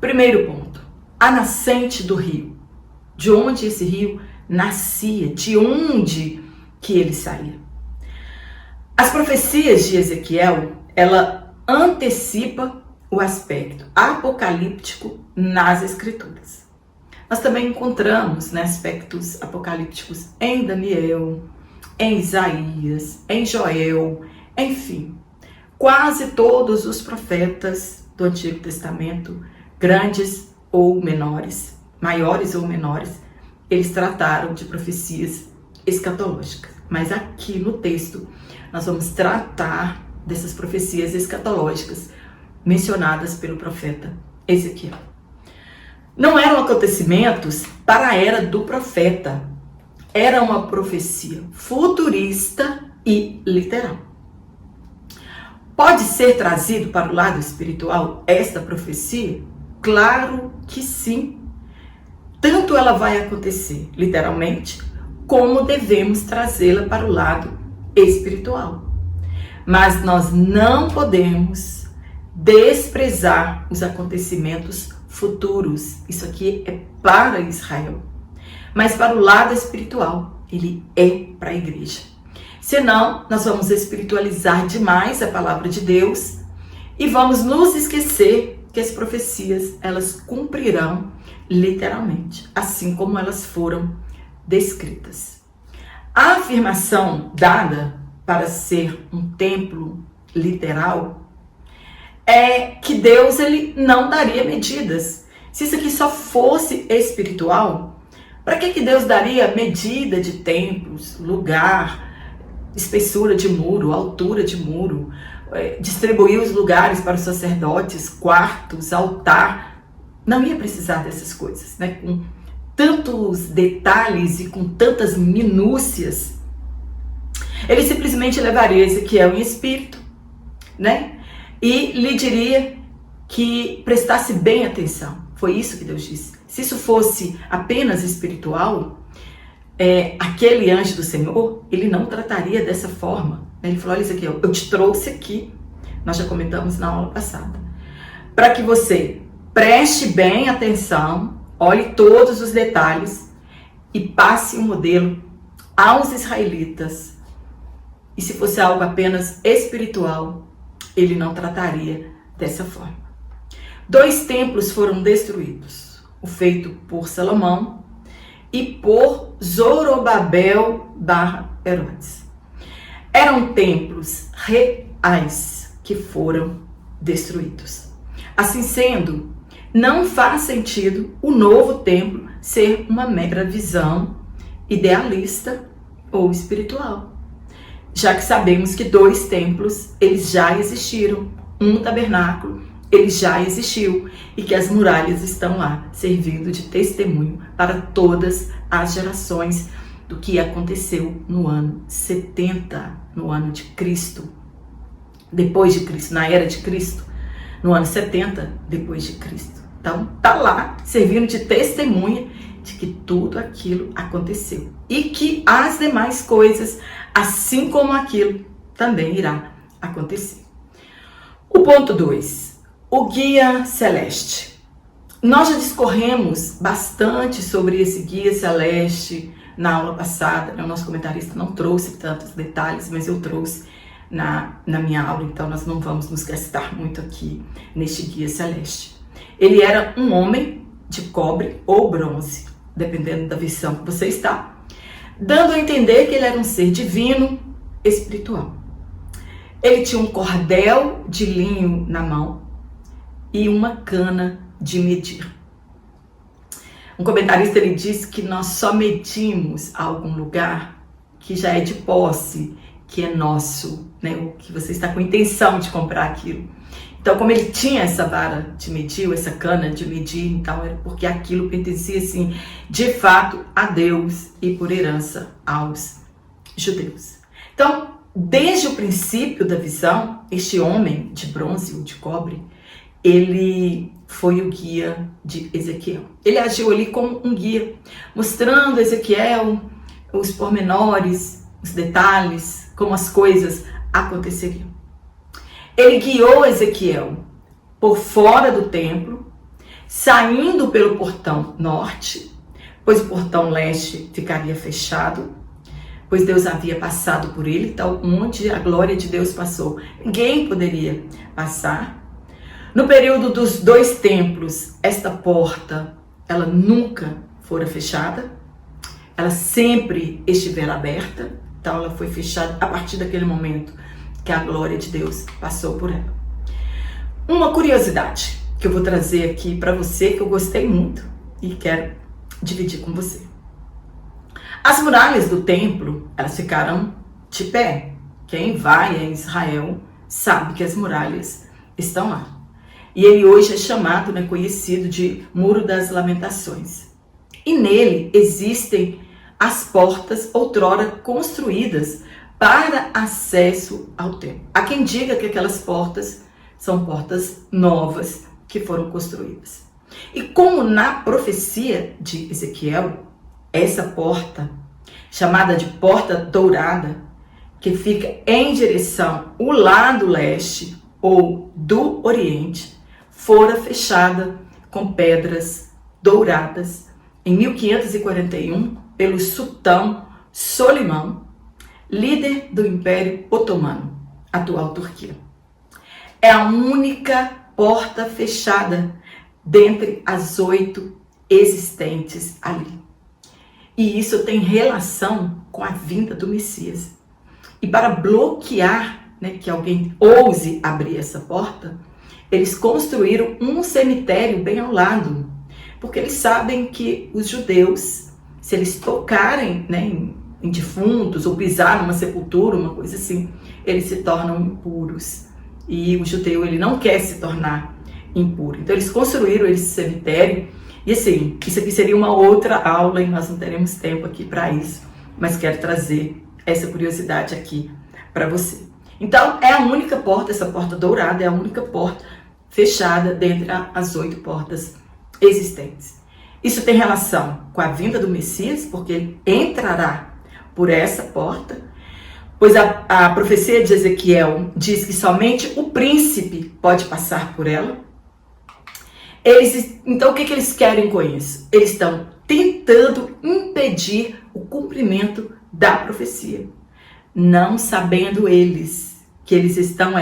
Primeiro ponto, a nascente do rio. De onde esse rio nascia, de onde que ele saía. As profecias de Ezequiel, ela antecipa o aspecto apocalíptico nas escrituras. Nós também encontramos, né, aspectos apocalípticos em Daniel, em Isaías, em Joel, enfim. Quase todos os profetas do Antigo Testamento, grandes ou menores, maiores ou menores, eles trataram de profecias escatológicas. Mas aqui no texto, nós vamos tratar dessas profecias escatológicas mencionadas pelo profeta Ezequiel. Não eram acontecimentos para a era do profeta. Era uma profecia futurista e literal. Pode ser trazido para o lado espiritual esta profecia? Claro que sim. Tanto ela vai acontecer literalmente, como devemos trazê-la para o lado espiritual. Mas nós não podemos desprezar os acontecimentos futuros. Isso aqui é para Israel. Mas para o lado espiritual, ele é para a igreja. Senão, nós vamos espiritualizar demais a palavra de Deus e vamos nos esquecer que as profecias, elas cumprirão literalmente, assim como elas foram descritas. A afirmação dada para ser um templo literal é que Deus, ele não daria medidas. Se isso aqui só fosse espiritual, para que Deus daria medida de templos, lugar, espessura de muro, altura de muro, distribuir os lugares para os sacerdotes, quartos, altar? Não ia precisar dessas coisas, né? Com tantos detalhes e com tantas minúcias. Ele simplesmente levaria Ezequiel em espírito, né? E lhe diria que prestasse bem atenção. Foi isso que Deus disse. Se isso fosse apenas espiritual, aquele anjo do Senhor, ele não trataria dessa forma. Ele falou: olha, Ezequiel, eu te trouxe aqui, nós já comentamos na aula passada, para que você preste bem atenção, olhe todos os detalhes e passe o modelo aos israelitas. E se fosse algo apenas espiritual, ele não trataria dessa forma. 2 templos foram destruídos, o feito por Salomão e por Zorobabel / Herodes. Eram templos reais que foram destruídos. Assim sendo, não faz sentido o novo templo ser uma mera visão idealista ou espiritual, já que sabemos que 2 templos, eles já existiram, um tabernáculo, ele já existiu, e que as muralhas estão lá, servindo de testemunho para todas as gerações do que aconteceu no ano 70, no ano de Cristo, depois de Cristo, na era de Cristo, no ano 70 depois de Cristo. Então, tá lá, servindo de testemunha de que tudo aquilo aconteceu e que as demais coisas, assim como aquilo, também irá acontecer. O ponto 2, o guia celeste. Nós já discorremos bastante sobre esse guia celeste na aula passada. O nosso comentarista não trouxe tantos detalhes, mas eu trouxe na minha aula, então nós não vamos nos gastar muito aqui neste guia celeste. Ele era um homem de cobre ou bronze, dependendo da versão que você está, dando a entender que ele era um ser divino, espiritual. Ele tinha um cordel de linho na mão e uma cana de medir. Um comentarista, ele diz que nós só medimos algum lugar que já é de posse, que é nosso, né? O que você está com intenção de comprar aquilo. Então, como ele tinha essa vara de medir, essa cana de medir, então era porque aquilo pertencia, assim, de fato a Deus e por herança aos judeus. Então, desde o princípio da visão, este homem de bronze ou de cobre, ele foi o guia de Ezequiel. Ele agiu ali como um guia, mostrando a Ezequiel os pormenores, os detalhes, como as coisas aconteceriam. Ele guiou Ezequiel por fora do templo, saindo pelo portão norte, pois o portão leste ficaria fechado, pois Deus havia passado por ele, então onde a glória de Deus passou, ninguém poderia passar. No período dos 2 templos, esta porta, ela nunca fora fechada, ela sempre estivera aberta, então ela foi fechada a partir daquele momento que a glória de Deus passou por ela. Uma curiosidade que eu vou trazer aqui para você, que eu gostei muito e quero dividir com você. As muralhas do templo, elas ficaram de pé. Quem vai em Israel sabe que as muralhas estão lá. E ele hoje é chamado, conhecido de Muro das Lamentações. E nele existem as portas outrora construídas para acesso ao templo. Há quem diga que aquelas portas são portas novas que foram construídas. E como na profecia de Ezequiel, essa porta, chamada de porta dourada, que fica em direção ao lado leste ou do oriente, fora fechada com pedras douradas em 1541 pelo sultão Solimão, líder do Império Otomano, atual Turquia. É a única porta fechada dentre as 8 existentes ali. E isso tem relação com a vinda do Messias. E para bloquear, que alguém ouse abrir essa porta, eles construíram um cemitério bem ao lado, porque eles sabem que os judeus, se eles tocarem em defuntos ou pisar numa sepultura, uma coisa assim, eles se tornam impuros. E o judeu, ele não quer se tornar impuro. Então eles construíram esse cemitério. E assim, isso aqui seria uma outra aula e nós não teremos tempo aqui para isso. Mas quero trazer essa curiosidade aqui para você. Então é a única porta, essa porta dourada é a única porta fechada dentre as 8 portas existentes. Isso tem relação com a vinda do Messias, porque ele entrará por essa porta, pois a profecia de Ezequiel diz que somente o príncipe pode passar por ela. Então o que eles querem com isso? Eles estão tentando impedir o cumprimento da profecia, não sabendo eles que eles estão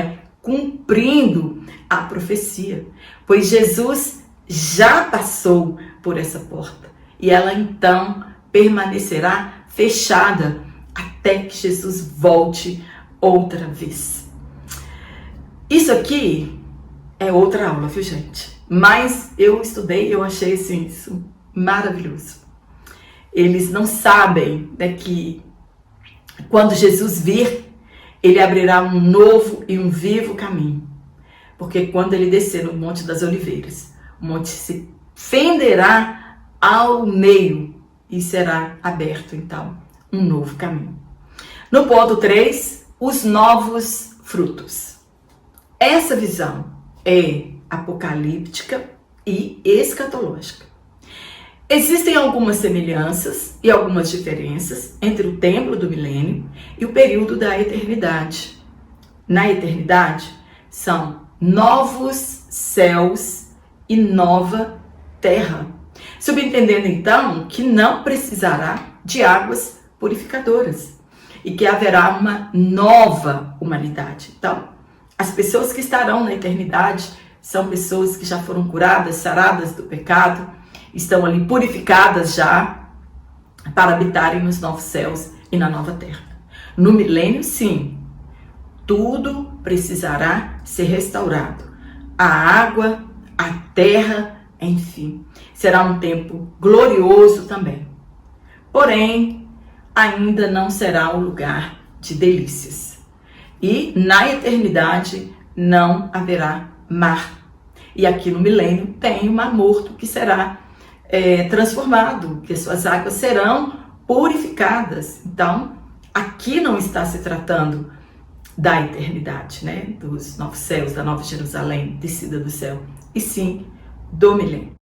cumprindo a profecia, pois Jesus já passou por essa porta e ela então permanecerá fechada até que Jesus volte outra vez. Isso aqui é outra aula, viu, gente? Mas eu estudei, eu achei assim, isso maravilhoso. Eles não sabem que quando Jesus vir, ele abrirá um novo e um vivo caminho. Porque quando ele descer no Monte das Oliveiras, o monte se fenderá ao meio e será aberto, então, um novo caminho. No ponto 3, os novos frutos. Essa visão é apocalíptica e escatológica. Existem algumas semelhanças e algumas diferenças entre o templo do milênio e o período da eternidade. Na eternidade, são novos céus e nova terra, subentendendo então que não precisará de águas purificadoras e que haverá uma nova humanidade. Então, as pessoas que estarão na eternidade são pessoas que já foram curadas, saradas do pecado, estão ali purificadas já para habitarem nos novos céus e na nova terra. No milênio, sim, tudo precisará ser restaurado. A água, a terra, enfim, será um tempo glorioso também. Porém, ainda não será um lugar de delícias. E na eternidade não haverá mar. E aqui no milênio tem o Mar Morto que será transformado, que suas águas serão purificadas. Então, aqui não está se tratando da eternidade, dos novos céus, da nova Jerusalém, descida do céu, e sim do milênio.